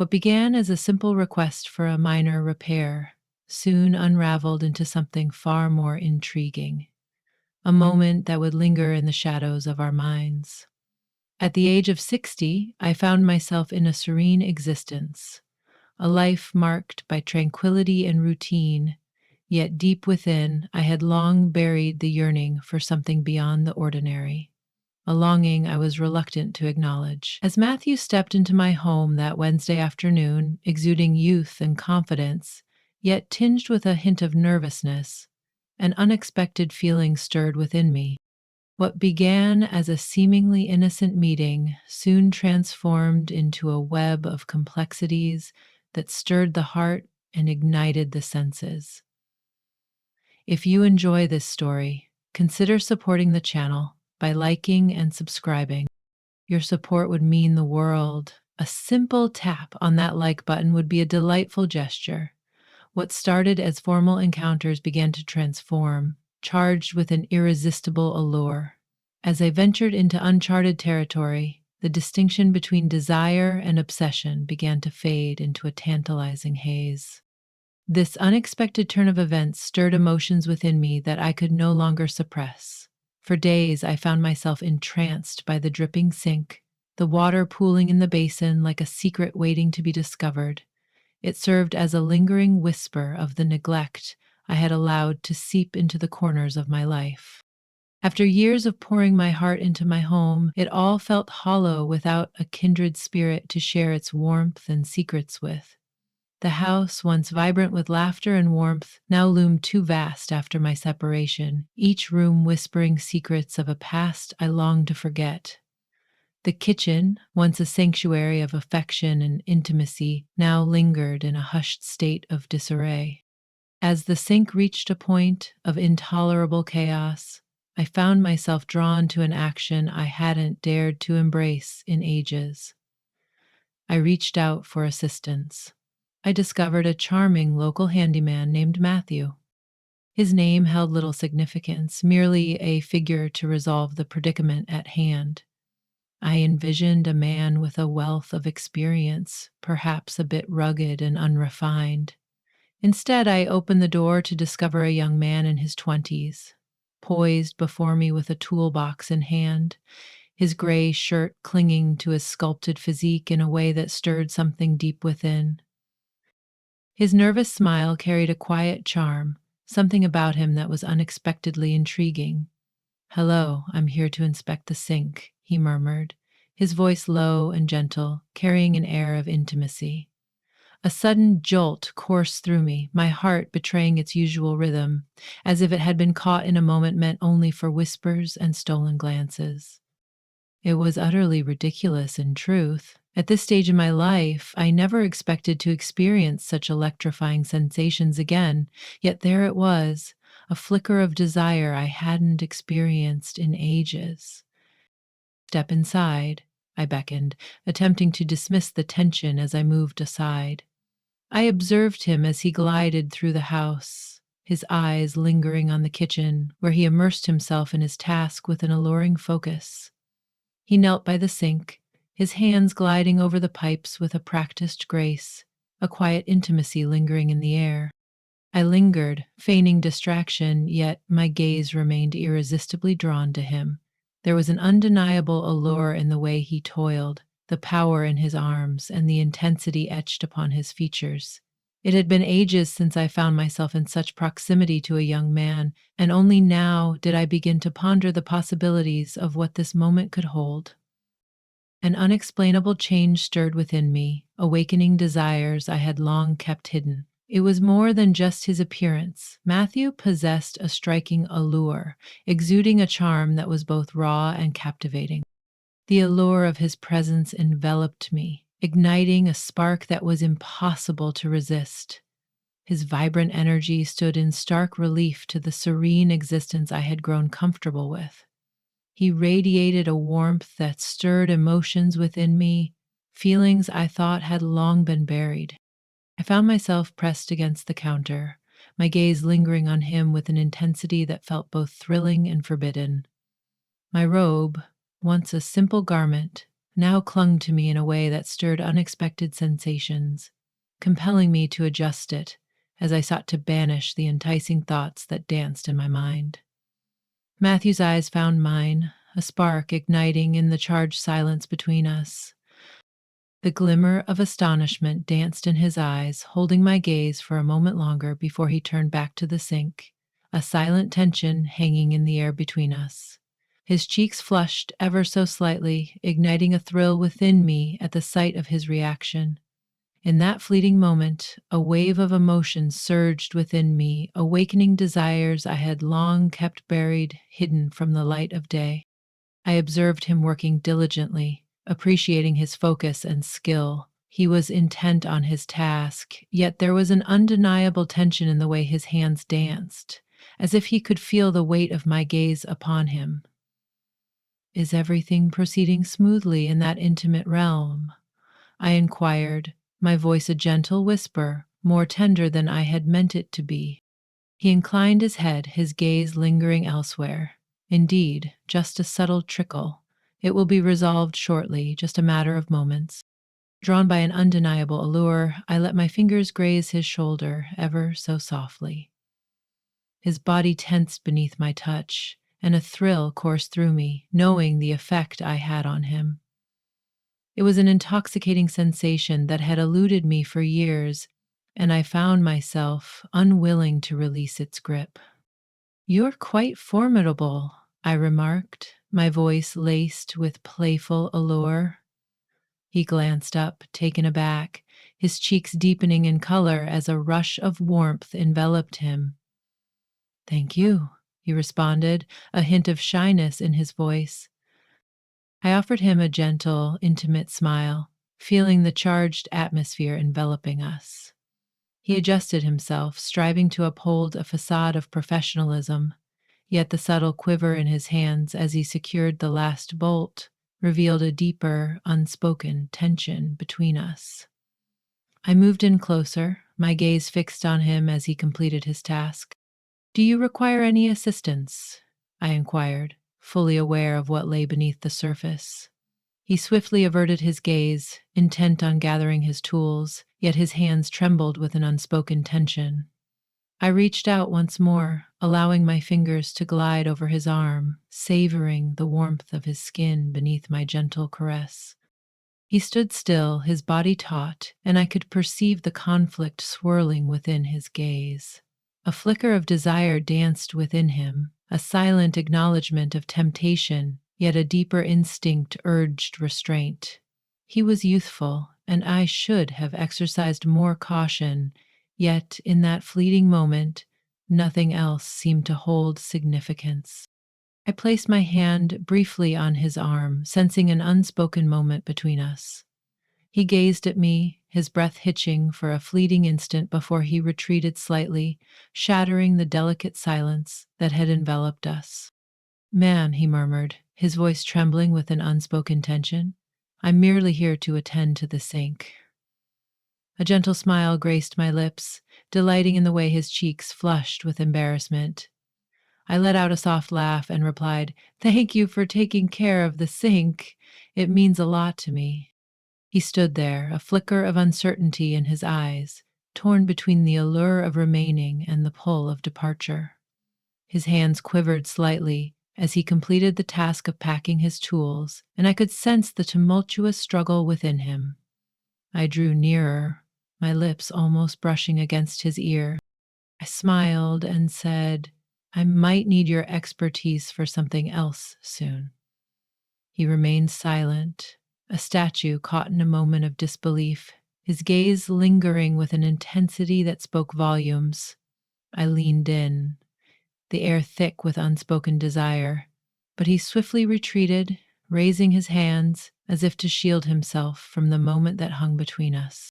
What began as a simple request for a minor repair soon unraveled into something far more intriguing, a moment that would linger in the shadows of our minds. At the age of 60, I found myself in a serene existence, a life marked by tranquility and routine, yet deep within, I had long buried the yearning for something beyond the ordinary, a longing I was reluctant to acknowledge. As Matthew stepped into my home that Wednesday afternoon, exuding youth and confidence, yet tinged with a hint of nervousness, an unexpected feeling stirred within me. What began as a seemingly innocent meeting soon transformed into a web of complexities that stirred the heart and ignited the senses. If you enjoy this story, consider supporting the channel by liking and subscribing. Your support would mean the world. A simple tap on that like button would be a delightful gesture. What started as formal encounters began to transform, charged with an irresistible allure. As I ventured into uncharted territory, the distinction between desire and obsession began to fade into a tantalizing haze. This unexpected turn of events stirred emotions within me that I could no longer suppress. For days, I found myself entranced by the dripping sink, the water pooling in the basin like a secret waiting to be discovered. It served as a lingering whisper of the neglect I had allowed to seep into the corners of my life. After years of pouring my heart into my home, it all felt hollow without a kindred spirit to share its warmth and secrets with. The house, once vibrant with laughter and warmth, now loomed too vast after my separation, each room whispering secrets of a past I longed to forget. The kitchen, once a sanctuary of affection and intimacy, now lingered in a hushed state of disarray. As the sink reached a point of intolerable chaos, I found myself drawn to an action I hadn't dared to embrace in ages. I reached out for assistance. I discovered a charming local handyman named Matthew. His name held little significance, merely a figure to resolve the predicament at hand. I envisioned a man with a wealth of experience, perhaps a bit rugged and unrefined. Instead, I opened the door to discover a young man in his 20s, poised before me with a toolbox in hand, his gray shirt clinging to his sculpted physique in a way that stirred something deep within. His nervous smile carried a quiet charm, something about him that was unexpectedly intriguing. "Hello, I'm here to inspect the sink," he murmured, his voice low and gentle, carrying an air of intimacy. A sudden jolt coursed through me, my heart betraying its usual rhythm, as if it had been caught in a moment meant only for whispers and stolen glances. It was utterly ridiculous in truth. At this stage in my life, I never expected to experience such electrifying sensations again, yet there it was, a flicker of desire I hadn't experienced in ages. "Step inside," I beckoned, attempting to dismiss the tension as I moved aside. I observed him as he glided through the house, his eyes lingering on the kitchen, where he immersed himself in his task with an alluring focus. He knelt by the sink, his hands gliding over the pipes with a practiced grace, a quiet intimacy lingering in the air. I lingered, feigning distraction, yet my gaze remained irresistibly drawn to him. There was an undeniable allure in the way he toiled, the power in his arms, and the intensity etched upon his features. It had been ages since I found myself in such proximity to a young man, and only now did I begin to ponder the possibilities of what this moment could hold. An unexplainable change stirred within me, awakening desires I had long kept hidden. It was more than just his appearance. Matthew possessed a striking allure, exuding a charm that was both raw and captivating. The allure of his presence enveloped me, igniting a spark that was impossible to resist. His vibrant energy stood in stark relief to the serene existence I had grown comfortable with. He radiated a warmth that stirred emotions within me, feelings I thought had long been buried. I found myself pressed against the counter, my gaze lingering on him with an intensity that felt both thrilling and forbidden. My robe, once a simple garment, now clung to me in a way that stirred unexpected sensations, compelling me to adjust it as I sought to banish the enticing thoughts that danced in my mind. Matthew's eyes found mine, a spark igniting in the charged silence between us. The glimmer of astonishment danced in his eyes, holding my gaze for a moment longer before he turned back to the sink, a silent tension hanging in the air between us. His cheeks flushed ever so slightly, igniting a thrill within me at the sight of his reaction. In that fleeting moment, a wave of emotion surged within me, awakening desires I had long kept buried, hidden from the light of day. I observed him working diligently, appreciating his focus and skill. He was intent on his task, yet there was an undeniable tension in the way his hands danced, as if he could feel the weight of my gaze upon him. "Is everything proceeding smoothly in that intimate realm?" I inquired, my voice a gentle whisper, more tender than I had meant it to be. He inclined his head, his gaze lingering elsewhere. "Indeed, just a subtle trickle. It will be resolved shortly, just a matter of moments." Drawn by an undeniable allure, I let my fingers graze his shoulder ever so softly. His body tensed beneath my touch, and a thrill coursed through me, knowing the effect I had on him. It was an intoxicating sensation that had eluded me for years, and I found myself unwilling to release its grip. "You're quite formidable," I remarked, my voice laced with playful allure. He glanced up, taken aback, his cheeks deepening in color as a rush of warmth enveloped him. "Thank you," he responded, a hint of shyness in his voice. I offered him a gentle, intimate smile, feeling the charged atmosphere enveloping us. He adjusted himself, striving to uphold a facade of professionalism, yet the subtle quiver in his hands as he secured the last bolt revealed a deeper, unspoken tension between us. I moved in closer, my gaze fixed on him as he completed his task. "Do you require any assistance?" I inquired, fully aware of what lay beneath the surface. He swiftly averted his gaze, intent on gathering his tools, yet his hands trembled with an unspoken tension. I reached out once more, allowing my fingers to glide over his arm, savoring the warmth of his skin beneath my gentle caress. He stood still, his body taut, and I could perceive the conflict swirling within his gaze. A flicker of desire danced within him, a silent acknowledgement of temptation, yet a deeper instinct urged restraint. He was youthful, and I should have exercised more caution, yet in that fleeting moment, nothing else seemed to hold significance. I placed my hand briefly on his arm, sensing an unspoken moment between us. He gazed at me, his breath hitching for a fleeting instant before he retreated slightly, shattering the delicate silence that had enveloped us. "Man," he murmured, his voice trembling with an unspoken tension, "I'm merely here to attend to the sink." A gentle smile graced my lips, delighting in the way his cheeks flushed with embarrassment. I let out a soft laugh and replied, "Thank you for taking care of the sink. It means a lot to me." He stood there, a flicker of uncertainty in his eyes, torn between the allure of remaining and the pull of departure. His hands quivered slightly as he completed the task of packing his tools, and I could sense the tumultuous struggle within him. I drew nearer, my lips almost brushing against his ear. I smiled and said, "I might need your expertise for something else soon." He remained silent, a statue caught in a moment of disbelief, his gaze lingering with an intensity that spoke volumes. I leaned in, the air thick with unspoken desire, but he swiftly retreated, raising his hands as if to shield himself from the moment that hung between us.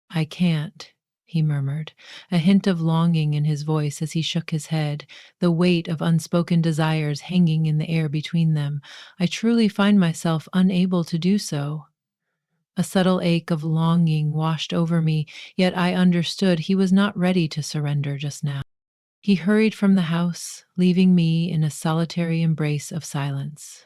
"I can't," he murmured, a hint of longing in his voice as he shook his head, the weight of unspoken desires hanging in the air between them. "I truly find myself unable to do so." A subtle ache of longing washed over me, yet I understood he was not ready to surrender just now. He hurried from the house, leaving me in a solitary embrace of silence.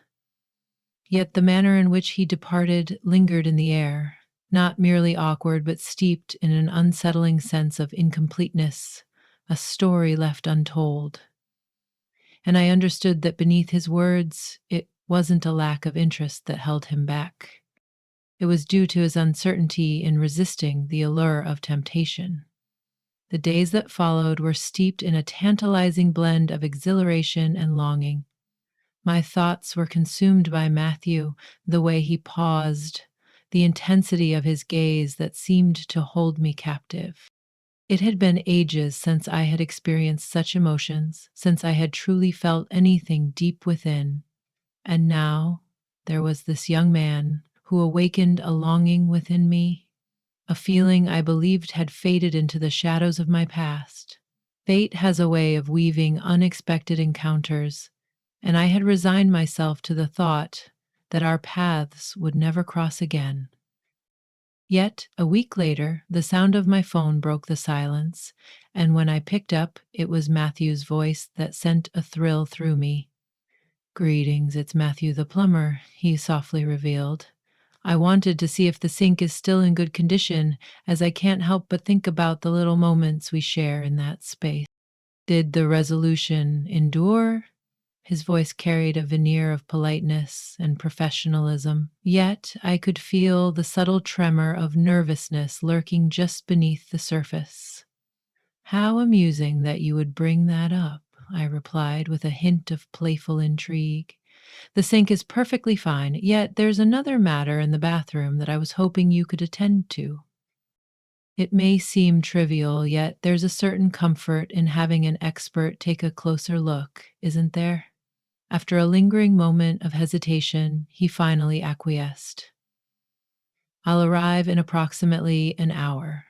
Yet the manner in which he departed lingered in the air, not merely awkward, but steeped in an unsettling sense of incompleteness, a story left untold. And I understood that beneath his words, it wasn't a lack of interest that held him back. It was due to his uncertainty in resisting the allure of temptation. The days that followed were steeped in a tantalizing blend of exhilaration and longing. My thoughts were consumed by Matthew, the way he paused, the intensity of his gaze that seemed to hold me captive. It had been ages since I had experienced such emotions, since I had truly felt anything deep within. And now there was this young man who awakened a longing within me, a feeling I believed had faded into the shadows of my past. Fate has a way of weaving unexpected encounters, and I had resigned myself to the thought that our paths would never cross again. Yet, a week later, the sound of my phone broke the silence, and when I picked up, it was Matthew's voice that sent a thrill through me. "Greetings, it's Matthew the plumber," he softly revealed. "I wanted to see if the sink is still in good condition, as I can't help but think about the little moments we share in that space." Did the resolution endure? His voice carried a veneer of politeness and professionalism, yet I could feel the subtle tremor of nervousness lurking just beneath the surface. "How amusing that you would bring that up," I replied with a hint of playful intrigue. "The sink is perfectly fine, yet there's another matter in the bathroom that I was hoping you could attend to." It may seem trivial, yet there's a certain comfort in having an expert take a closer look, isn't there? After a lingering moment of hesitation, he finally acquiesced. "I'll arrive in approximately an hour."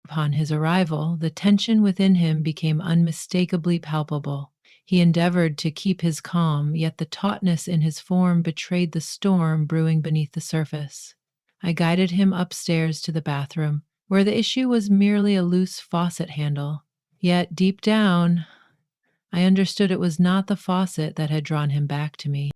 Upon his arrival, the tension within him became unmistakably palpable. He endeavored to keep his calm, yet the tautness in his form betrayed the storm brewing beneath the surface. I guided him upstairs to the bathroom, where the issue was merely a loose faucet handle. Yet deep down, I understood it was not the faucet that had drawn him back to me.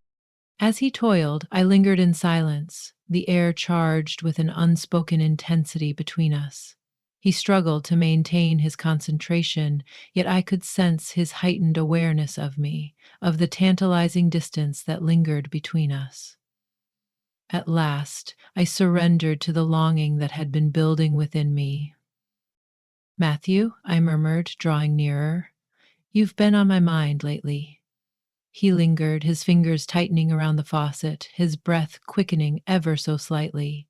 As he toiled, I lingered in silence, the air charged with an unspoken intensity between us. He struggled to maintain his concentration, yet I could sense his heightened awareness of me, of the tantalizing distance that lingered between us. At last, I surrendered to the longing that had been building within me. "Matthew," I murmured, drawing nearer, "you've been on my mind lately." He lingered, his fingers tightening around the faucet, his breath quickening ever so slightly.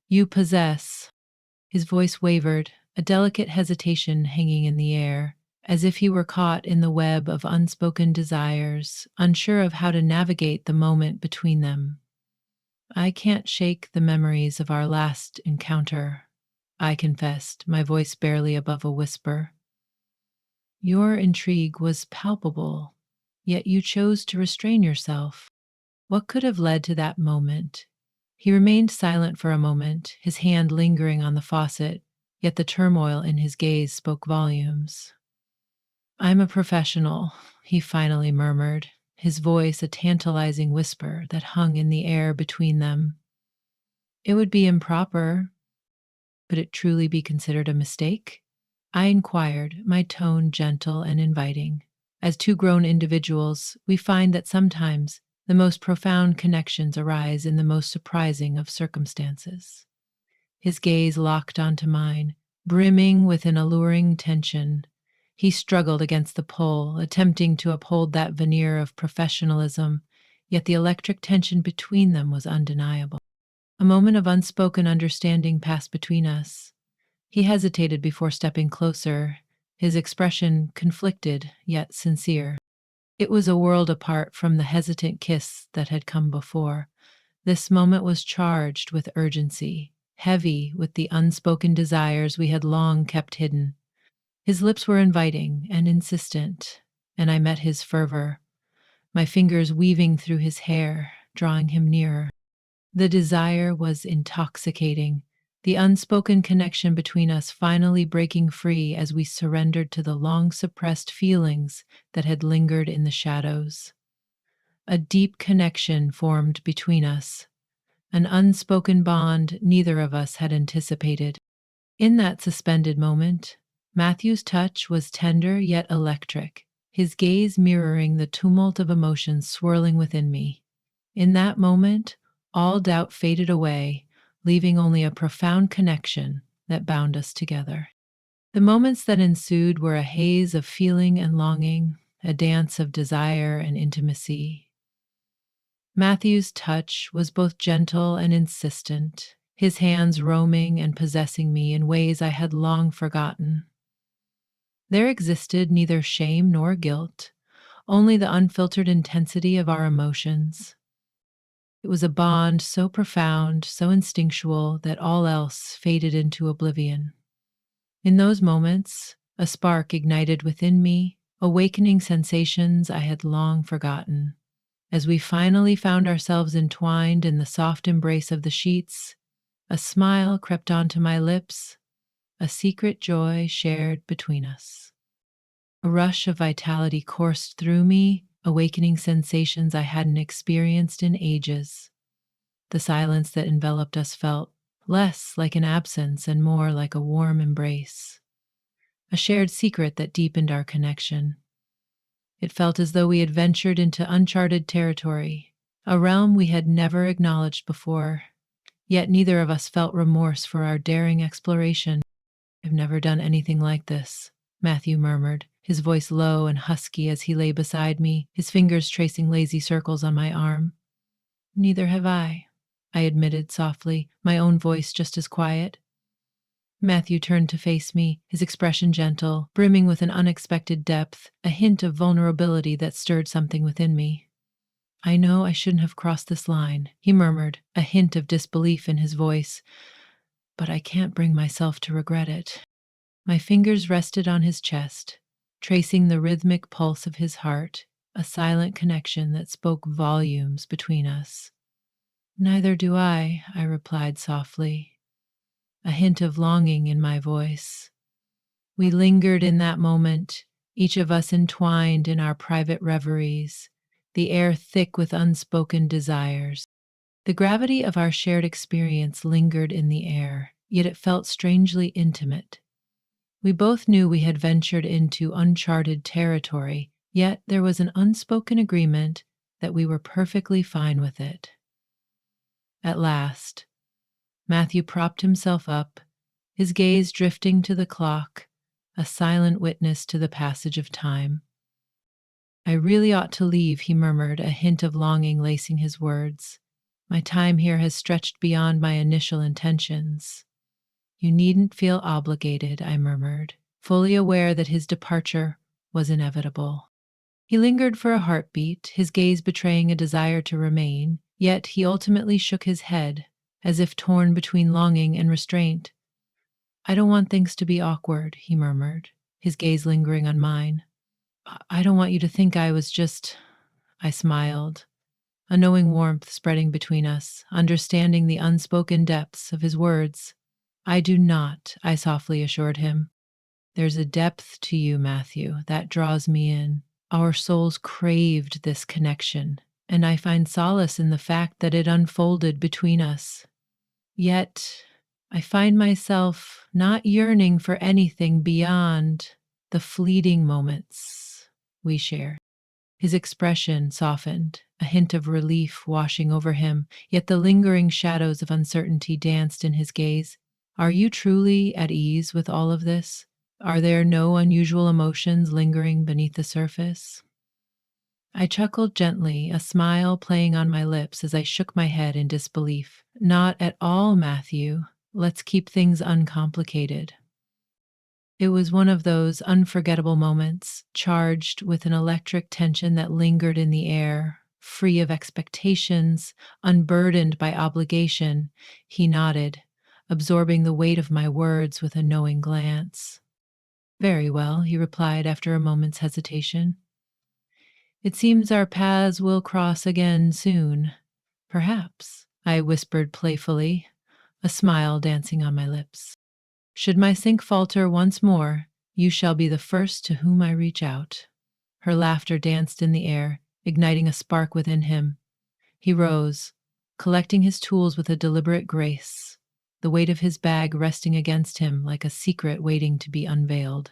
"You possess—" His voice wavered, a delicate hesitation hanging in the air, as if he were caught in the web of unspoken desires, unsure of how to navigate the moment between them. "I can't shake the memories of our last encounter," I confessed, my voice barely above a whisper. "Your intrigue was palpable, yet you chose to restrain yourself. What could have led to that moment?" He remained silent for a moment, his hand lingering on the faucet, yet the turmoil in his gaze spoke volumes. "I'm a professional," he finally murmured, his voice a tantalizing whisper that hung in the air between them. "It would be improper. Could it truly be considered a mistake?" I inquired, my tone gentle and inviting. As two grown individuals, we find that sometimes the most profound connections arise in the most surprising of circumstances. His gaze locked onto mine, brimming with an alluring tension. He struggled against the pull, attempting to uphold that veneer of professionalism, yet the electric tension between them was undeniable. A moment of unspoken understanding passed between us. He hesitated before stepping closer, his expression conflicted yet sincere. It was a world apart from the hesitant kiss that had come before. This moment was charged with urgency, heavy with the unspoken desires we had long kept hidden. His lips were inviting and insistent, and I met his fervor, my fingers weaving through his hair, drawing him nearer. The desire was intoxicating, the unspoken connection between us finally breaking free as we surrendered to the long suppressed feelings that had lingered in the shadows. A deep connection formed between us, an unspoken bond neither of us had anticipated. In that suspended moment, Matthew's touch was tender yet electric, his gaze mirroring the tumult of emotions swirling within me. In that moment, all doubt faded away, leaving only a profound connection that bound us together. The moments that ensued were a haze of feeling and longing, a dance of desire and intimacy. Matthew's touch was both gentle and insistent, his hands roaming and possessing me in ways I had long forgotten. There existed neither shame nor guilt, only the unfiltered intensity of our emotions. It was a bond so profound, so instinctual, that all else faded into oblivion. In those moments, a spark ignited within me, awakening sensations I had long forgotten. As we finally found ourselves entwined in the soft embrace of the sheets, a smile crept onto my lips, a secret joy shared between us. A rush of vitality coursed through me, awakening sensations I hadn't experienced in ages. The silence that enveloped us felt less like an absence and more like a warm embrace, a shared secret that deepened our connection. It felt as though we had ventured into uncharted territory, a realm we had never acknowledged before, yet neither of us felt remorse for our daring exploration. "I've never done anything like this," Matthew murmured, his voice low and husky as he lay beside me, his fingers tracing lazy circles on my arm. "Neither have I admitted softly, my own voice just as quiet. Matthew turned to face me, his expression gentle, brimming with an unexpected depth, a hint of vulnerability that stirred something within me. "I know I shouldn't have crossed this line," he murmured, a hint of disbelief in his voice, "but I can't bring myself to regret it." My fingers rested on his chest, tracing the rhythmic pulse of his heart, a silent connection that spoke volumes between us. "Neither do I replied softly, a hint of longing in my voice. We lingered in that moment, each of us entwined in our private reveries, the air thick with unspoken desires. The gravity of our shared experience lingered in the air, yet it felt strangely intimate. We both knew we had ventured into uncharted territory, yet there was an unspoken agreement that we were perfectly fine with it. At last, Matthew propped himself up, his gaze drifting to the clock, a silent witness to the passage of time. "I really ought to leave," he murmured, a hint of longing lacing his words. "My time here has stretched beyond my initial intentions." "You needn't feel obligated," I murmured, fully aware that his departure was inevitable. He lingered for a heartbeat, his gaze betraying a desire to remain, yet he ultimately shook his head, as if torn between longing and restraint. "I don't want things to be awkward," he murmured, his gaze lingering on mine. "I don't want you to think I was just—" I smiled, a knowing warmth spreading between us, understanding the unspoken depths of his words. "I do not," I softly assured him. "There's a depth to you, Matthew, that draws me in. Our souls craved this connection, and I find solace in the fact that it unfolded between us. Yet, I find myself not yearning for anything beyond the fleeting moments we share." His expression softened, a hint of relief washing over him, yet the lingering shadows of uncertainty danced in his gaze. "Are you truly at ease with all of this? Are there no unusual emotions lingering beneath the surface?" I chuckled gently, a smile playing on my lips as I shook my head in disbelief. "Not at all, Matthew. Let's keep things uncomplicated." It was one of those unforgettable moments, charged with an electric tension that lingered in the air, free of expectations, unburdened by obligation. He nodded, absorbing the weight of my words with a knowing glance. "Very well," he replied after a moment's hesitation. "It seems our paths will cross again soon. Perhaps," I whispered playfully, a smile dancing on my lips. "Should my sink falter once more, you shall be the first to whom I reach out." Her laughter danced in the air, igniting a spark within him. He rose, collecting his tools with a deliberate grace, the weight of his bag resting against him like a secret waiting to be unveiled.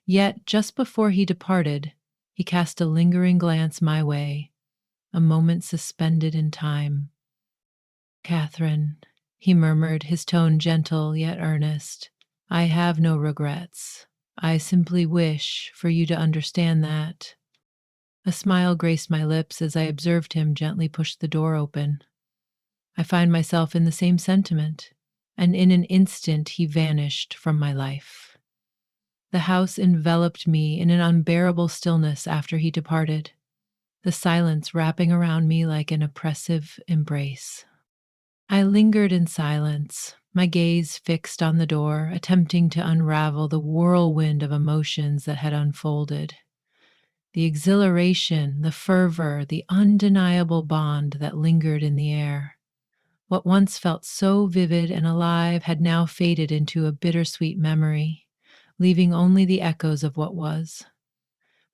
Yet, just before he departed, he cast a lingering glance my way, a moment suspended in time. "Catherine," he murmured, his tone gentle yet earnest, "I have no regrets. I simply wish for you to understand that." A smile graced my lips as I observed him gently push the door open. I find myself in the same sentiment, and in an instant he vanished from my life. The house enveloped me in an unbearable stillness after he departed, the silence wrapping around me like an oppressive embrace. I lingered in silence, my gaze fixed on the door, attempting to unravel the whirlwind of emotions that had unfolded. The exhilaration, the fervor, the undeniable bond that lingered in the air. What once felt so vivid and alive had now faded into a bittersweet memory, leaving only the echoes of what was.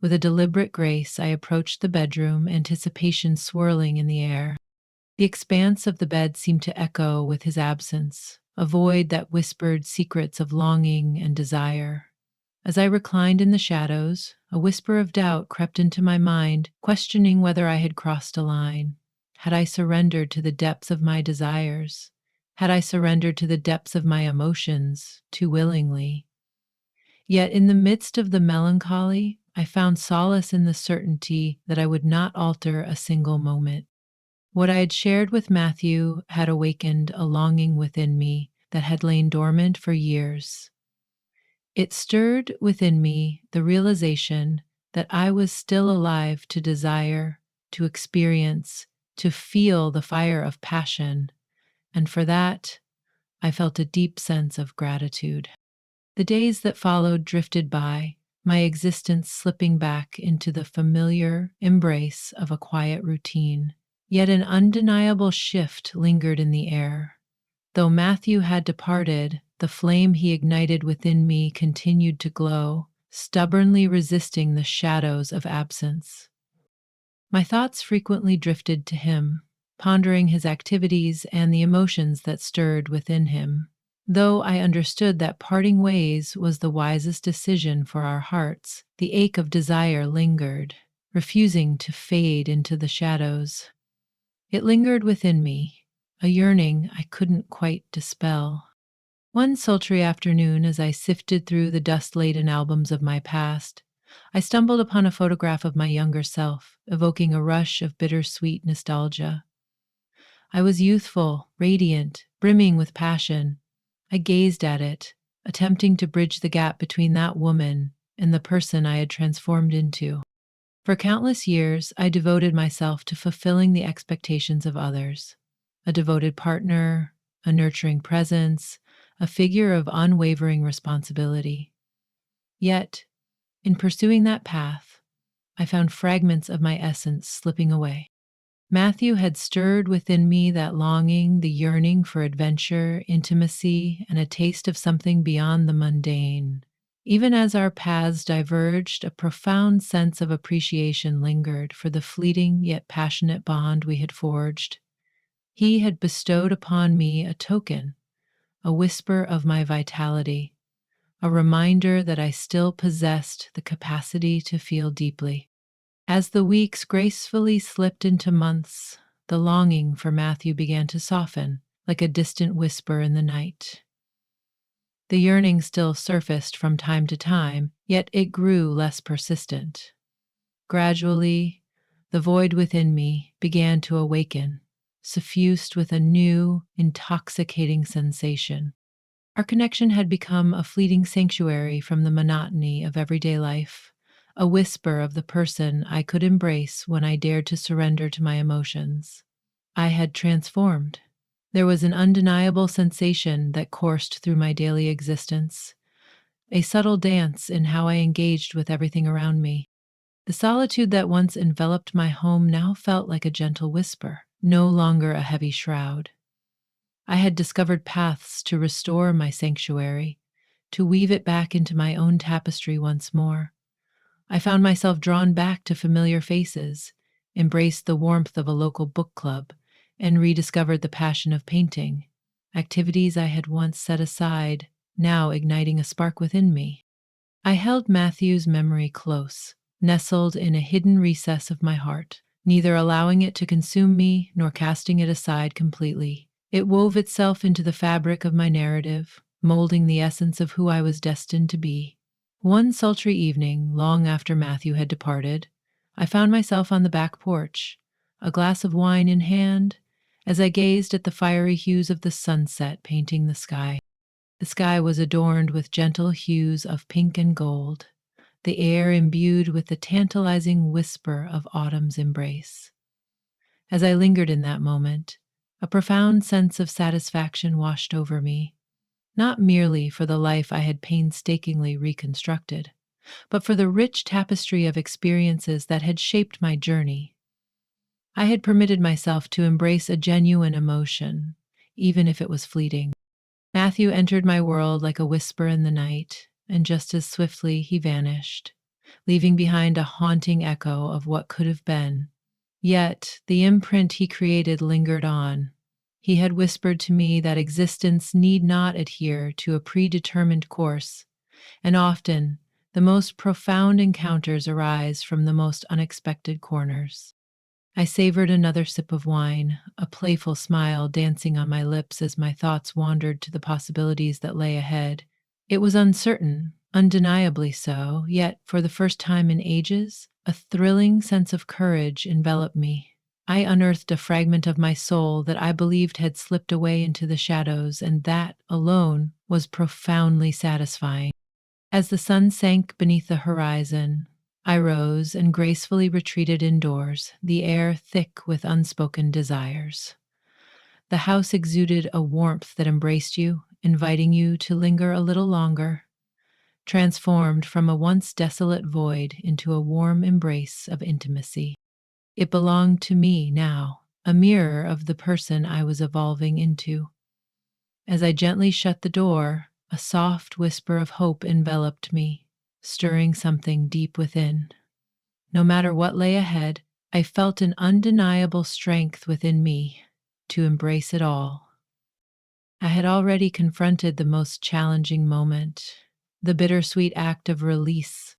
With a deliberate grace, I approached the bedroom, anticipation swirling in the air. The expanse of the bed seemed to echo with his absence, a void that whispered secrets of longing and desire. As I reclined in the shadows, a whisper of doubt crept into my mind, questioning whether I had crossed a line. Had I surrendered to the depths of my desires? Had I surrendered to the depths of my emotions too willingly? Yet in the midst of the melancholy, I found solace in the certainty that I would not alter a single moment. What I had shared with Matthew had awakened a longing within me that had lain dormant for years. It stirred within me the realization that I was still alive to desire, to experience, to feel the fire of passion, and for that I felt a deep sense of gratitude. The days that followed drifted by, my existence slipping back into the familiar embrace of a quiet routine. Yet an undeniable shift lingered in the air. Though Matthew had departed, the flame he ignited within me continued to glow, stubbornly resisting the shadows of absence. My thoughts frequently drifted to him, pondering his activities and the emotions that stirred within him. Though I understood that parting ways was the wisest decision for our hearts, the ache of desire lingered, refusing to fade into the shadows. It lingered within me, a yearning I couldn't quite dispel. One sultry afternoon, as I sifted through the dust-laden albums of my past, I stumbled upon a photograph of my younger self, evoking a rush of bittersweet nostalgia. I was youthful, radiant, brimming with passion. I gazed at it, attempting to bridge the gap between that woman and the person I had transformed into. For countless years, I devoted myself to fulfilling the expectations of others. A devoted partner, a nurturing presence, a figure of unwavering responsibility. Yet, in pursuing that path, I found fragments of my essence slipping away. Matthew had stirred within me that longing, the yearning for adventure, intimacy, and a taste of something beyond the mundane. Even as our paths diverged, a profound sense of appreciation lingered for the fleeting yet passionate bond we had forged. He had bestowed upon me a token, a whisper of my vitality, a reminder that I still possessed the capacity to feel deeply. As the weeks gracefully slipped into months, the longing for Matthew began to soften, like a distant whisper in the night. The yearning still surfaced from time to time, yet it grew less persistent. Gradually, the void within me began to awaken, suffused with a new, intoxicating sensation. Our connection had become a fleeting sanctuary from the monotony of everyday life, a whisper of the person I could embrace when I dared to surrender to my emotions. I had transformed. There was an undeniable sensation that coursed through my daily existence, a subtle dance in how I engaged with everything around me. The solitude that once enveloped my home now felt like a gentle whisper, no longer a heavy shroud. I had discovered paths to restore my sanctuary, to weave it back into my own tapestry once more. I found myself drawn back to familiar faces, embraced the warmth of a local book club, and rediscovered the passion of painting, activities I had once set aside, now igniting a spark within me. I held Matthew's memory close, nestled in a hidden recess of my heart, neither allowing it to consume me nor casting it aside completely. It wove itself into the fabric of my narrative, molding the essence of who I was destined to be. One sultry evening, long after Matthew had departed, I found myself on the back porch, a glass of wine in hand, as I gazed at the fiery hues of the sunset painting the sky. The sky was adorned with gentle hues of pink and gold, the air imbued with the tantalizing whisper of autumn's embrace. As I lingered in that moment, a profound sense of satisfaction washed over me, not merely for the life I had painstakingly reconstructed, but for the rich tapestry of experiences that had shaped my journey. I had permitted myself to embrace a genuine emotion, even if it was fleeting. Matthew entered my world like a whisper in the night, and just as swiftly he vanished, leaving behind a haunting echo of what could have been. Yet the imprint he created lingered on. He had whispered to me that existence need not adhere to a predetermined course, and often the most profound encounters arise from the most unexpected corners. I savored another sip of wine, a playful smile dancing on my lips as my thoughts wandered to the possibilities that lay ahead. It was uncertain, undeniably so, yet for the first time in ages, a thrilling sense of courage enveloped me. I unearthed a fragment of my soul that I believed had slipped away into the shadows, and that, alone, was profoundly satisfying. As the sun sank beneath the horizon, I rose and gracefully retreated indoors, the air thick with unspoken desires. The house exuded a warmth that embraced you, inviting you to linger a little longer, transformed from a once desolate void into a warm embrace of intimacy. It belonged to me now, a mirror of the person I was evolving into. As I gently shut the door, a soft whisper of hope enveloped me, stirring something deep within. No matter what lay ahead, I felt an undeniable strength within me to embrace it all. I had already confronted the most challenging moment, the bittersweet act of release.